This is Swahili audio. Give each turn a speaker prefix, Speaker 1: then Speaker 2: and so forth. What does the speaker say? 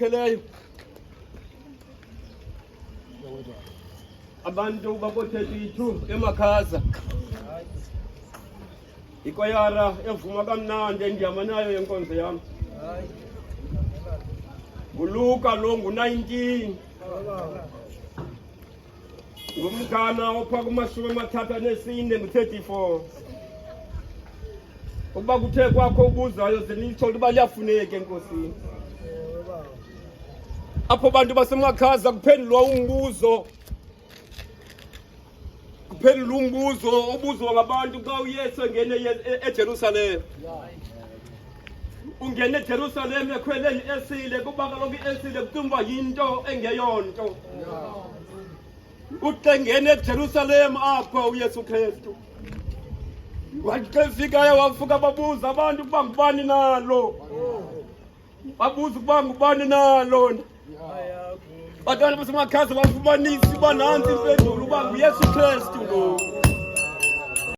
Speaker 1: okhokheleyo abantu bako-32 emakhaza ikwayara evuma kamnandi endihamba nayo yenkonzo yam nguLuka lo ngu-19 ngumgana opha kuma-34 ngu-34 ukuba kuthe kwakho ubuzayo zenitsho uba liyafuneka enkosini apho bantu basemakhaza kuphendulwa umbuzo obuzwa ngabantu xa uyesu engene eJerusalem ungene eJerusalem ekhweleni esile kuba kaloku esile kutumba yinto engeyonto uthi engene eJerusalem apho uYesu Kristu wathi xa efikayo wafuka babuza abantu ukuba ngubani nalo babuza ukuba ngubani nalo Batwana basemakhaza bafumanisa uba nansi impendulo uba nguYesu Kristu lo